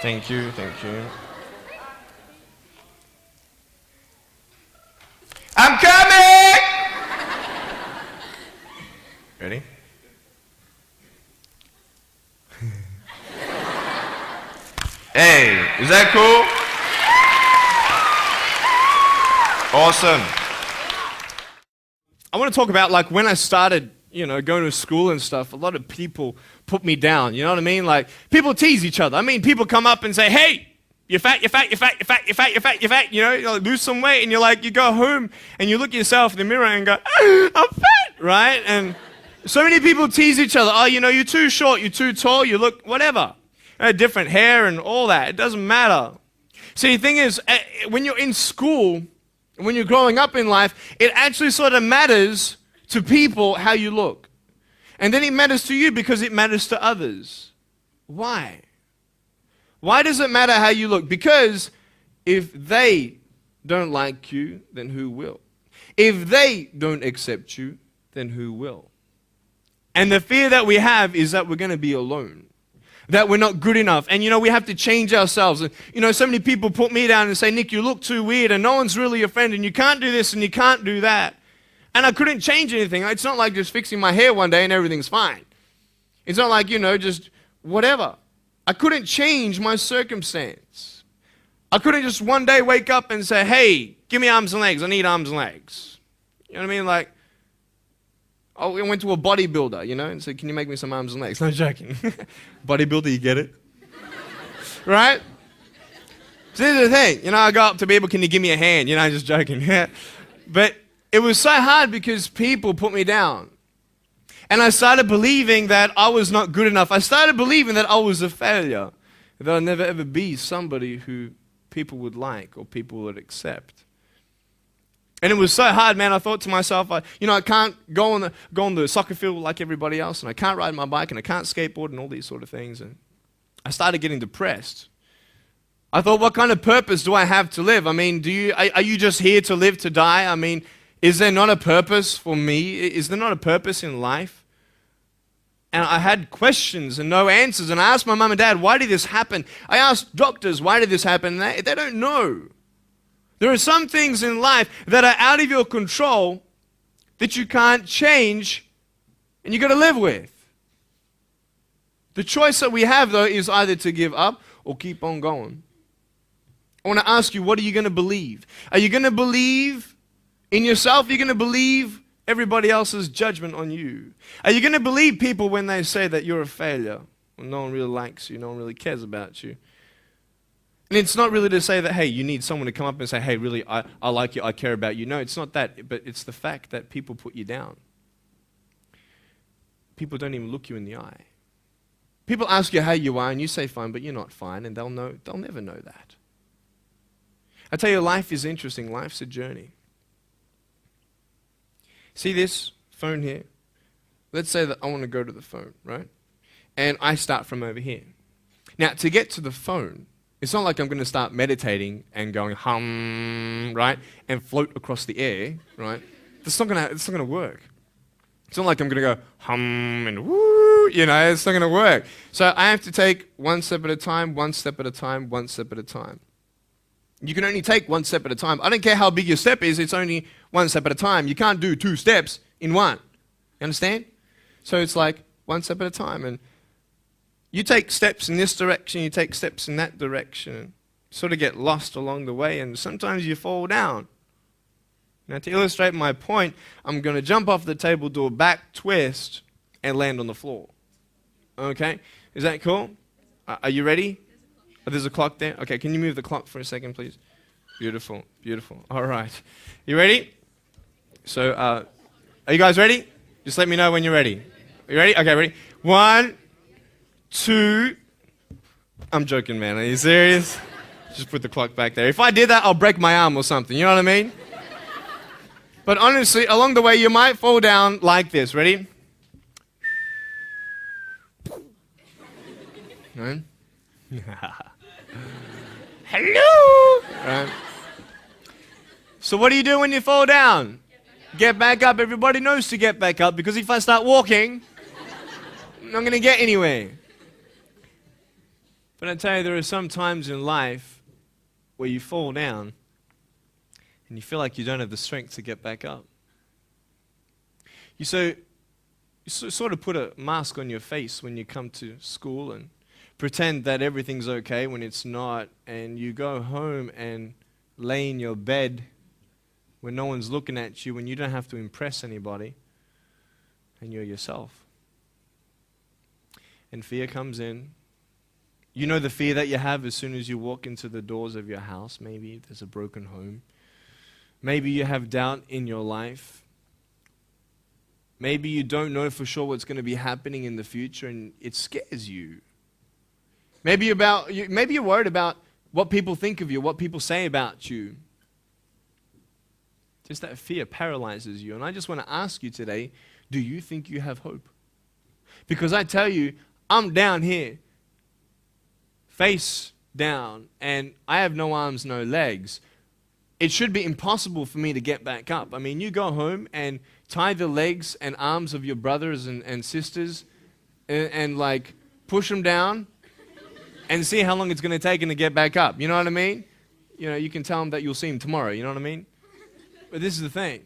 Thank you, thank you. I'm coming! Ready? Hey, is that cool? Awesome. I want to talk about like when I started, going to school and stuff, a lot of people put me down, you know what I mean? Like people tease each other. I mean, people come up and say, hey, you're fat, you're fat, you're fat, you're fat, you're fat, you're fat, you're fat, you like, lose some weight, and you're like, you go home and you look at yourself in the mirror and go, I'm fat, right? And so many people tease each other. Oh, you're too short, you're too tall, you look whatever. Different hair and all that. It doesn't matter. See, the thing is, when you're in school, when you're growing up in life, it actually sort of matters to people how you look. And then it matters to you because it matters to others. Why? Why does it matter how you look? Because if they don't like you, then who will? If they don't accept you, then who will? And the fear that we have is that we're going to be alone, that we're not good enough. And we have to change ourselves. And so many people put me down and say, Nick, you look too weird and no one's really your friend and you can't do this and you can't do that. And I couldn't change anything. It's not like just fixing my hair one day and everything's fine. It's not like, just whatever. I couldn't change my circumstance. I couldn't just one day wake up and say, hey, give me arms and legs. I need arms and legs. You know what I mean? Like, I went to a bodybuilder, and said, can you make me some arms and legs? No joking. Bodybuilder, you get it? Right? So this is the thing. I go up to people, can you give me a hand? I'm just joking. But it was so hard because people put me down. And I started believing that I was not good enough. I started believing that I was a failure, that I'd never ever be somebody who people would like or people would accept. And it was so hard, man. I thought to myself, I can't go on the soccer field like everybody else, and I can't ride my bike, and I can't skateboard, and all these sort of things. And I started getting depressed. I thought, what kind of purpose do I have to live? I mean, are you just here to live to die? I mean, is there not a purpose for me? Is there not a purpose in life? And I had questions and no answers. And I asked my mum and dad, why did this happen? I asked doctors, why did this happen? And they don't know. There are some things in life that are out of your control that you can't change and you got to live with. The choice that we have, though, is either to give up or keep on going. I want to ask you, what are you going to believe? Are you going to believe in yourself? Are you going to believe everybody else's judgment on you? Are you going to believe people when they say that you're a failure, when no one really likes you, no one really cares about you? And it's not really to say that, hey, you need someone to come up and say, hey, really, I like you, I care about you. No, it's not that, but it's the fact that people put you down. People don't even look you in the eye. People ask you how you are, and you say fine, but you're not fine, and they'll never know that. I tell you, life is interesting. Life's a journey. See this phone here? Let's say that I want to go to the phone, right? And I start from over here. Now, to get to the phone, it's not like I'm going to start meditating and going hum, right? And float across the air, right? It's not going to work. It's not like I'm going to go hum and woo, it's not going to work. So I have to take one step at a time, one step at a time, one step at a time. You can only take one step at a time. I don't care how big your step is, it's only one step at a time. You can't do 2 steps in one. You understand? So it's like one step at a time. And you take steps in this direction, you take steps in that direction. You sort of get lost along the way, and sometimes you fall down. Now, to illustrate my point, I'm going to jump off the table, do a back twist, and land on the floor. Okay? Is that cool? Are you ready? Oh, there's a clock there? Okay, can you move the clock for a second, please? Beautiful, beautiful. All right. You ready? So, are you guys ready? Just let me know when you're ready. Are you ready? Okay, ready? 1, 2. I'm joking, man. Are you serious? Just put the clock back there. If I did that, I'll break my arm or something. You know what I mean? But honestly, along the way, you might fall down like this. Ready? Right? Hello! Right. So what do you do when you fall down? Get back up. Everybody knows to get back up, because if I start walking, I'm not going to get anywhere. But I tell you, there are some times in life where you fall down and you feel like you don't have the strength to get back up. You sort of put a mask on your face when you come to school and pretend that everything's okay when it's not, and you go home and lay in your bed when no one's looking at you, when you don't have to impress anybody, and you're yourself. And fear comes in. You know the fear that you have as soon as you walk into the doors of your house. Maybe there's a broken home. Maybe you have doubt in your life. Maybe you don't know for sure what's going to be happening in the future, and it scares you. Maybe you're worried about what people think of you, what people say about you. Just that fear paralyzes you. And I just want to ask you today, do you think you have hope? Because I tell you, I'm down here, face down, and I have no arms, no legs. It should be impossible for me to get back up. I mean, you go home and tie the legs and arms of your brothers and sisters and like push them down and see how long it's going to take them to get back up. You know what I mean? You know, you can tell them that you'll see them tomorrow. You know what I mean? But this is the thing.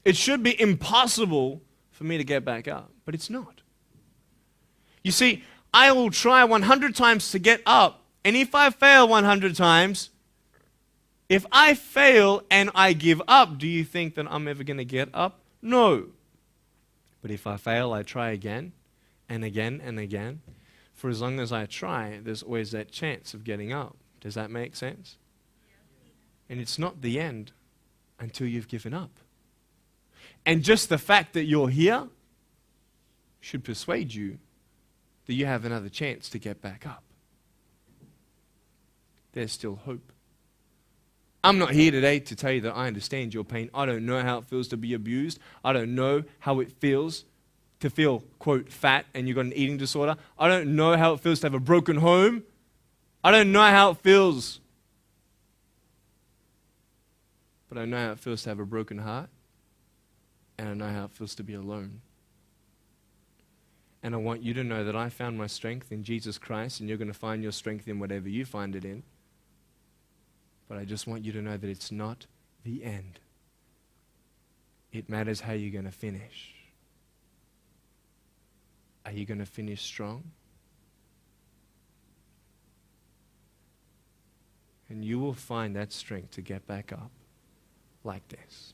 It should be impossible for me to get back up, but it's not. You see, I will try 100 times to get up, and if I fail 100 times, if I fail and I give up, do you think that I'm ever going to get up? No. But if I fail, I try again and again and again. For as long as I try, there's always that chance of getting up. Does that make sense? And it's not the end until you've given up. And just the fact that you're here should persuade you that you have another chance to get back up. There's still hope. I'm not here today to tell you that I understand your pain. I don't know how it feels to be abused. I don't know how it feels to feel, quote, fat and you've got an eating disorder. I don't know how it feels to have a broken home. I don't know how it feels. But I know how it feels to have a broken heart. And I know how it feels to be alone. And I want you to know that I found my strength in Jesus Christ, and you're going to find your strength in whatever you find it in. But I just want you to know that it's not the end. It matters how you're going to finish. Are you going to finish strong? And you will find that strength to get back up like this.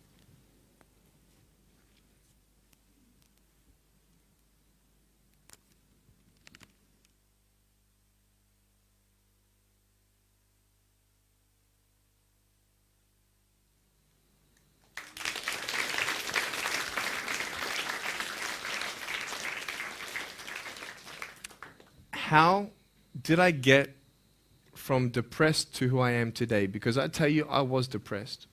How did I get from depressed to who I am today? Because I tell you, I was depressed.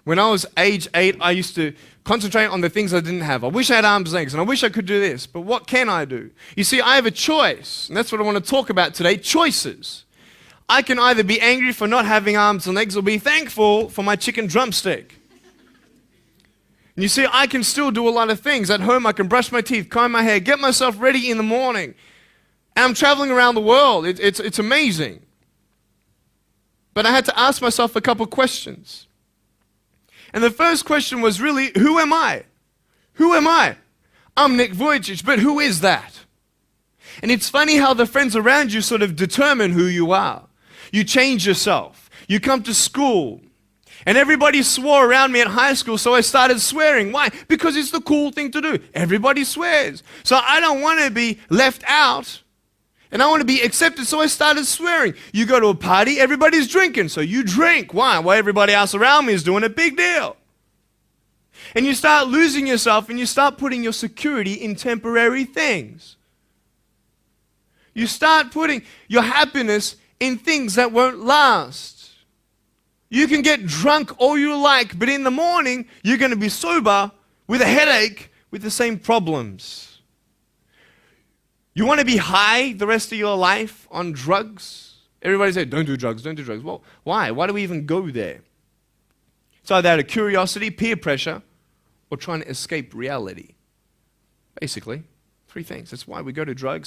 When I was age 8, I used to concentrate on the things I didn't have. I wish I had arms and legs, and I wish I could do this, but what can I do? You see, I have a choice, and that's what I want to talk about today, choices. I can either be angry for not having arms and legs or be thankful for my chicken drumstick. And you see, I can still do a lot of things. At home, I can brush my teeth, comb my hair, get myself ready in the morning. And I'm traveling around the world. It's amazing. But I had to ask myself a couple questions. And the first question was really, who am I? Who am I? I'm Nick Vujicic, but who is that? And it's funny how the friends around you sort of determine who you are. You change yourself. You come to school. And everybody swore around me at high school, so I started swearing. Why? Because it's the cool thing to do. Everybody swears. So I don't want to be left out. And I want to be accepted, so I started swearing. You go to a party, everybody's drinking, so you drink. Why? Well, everybody else around me is doing a big deal. And you start losing yourself, and you start putting your security in temporary things. You start putting your happiness in things that won't last. You can get drunk all you like, but in the morning, you're going to be sober with a headache with the same problems. You want to be high the rest of your life on drugs? Everybody says, don't do drugs, don't do drugs. Well, why? Why do we even go there? It's either out of curiosity, peer pressure, or trying to escape reality. Basically, three things. That's why we go to drugs.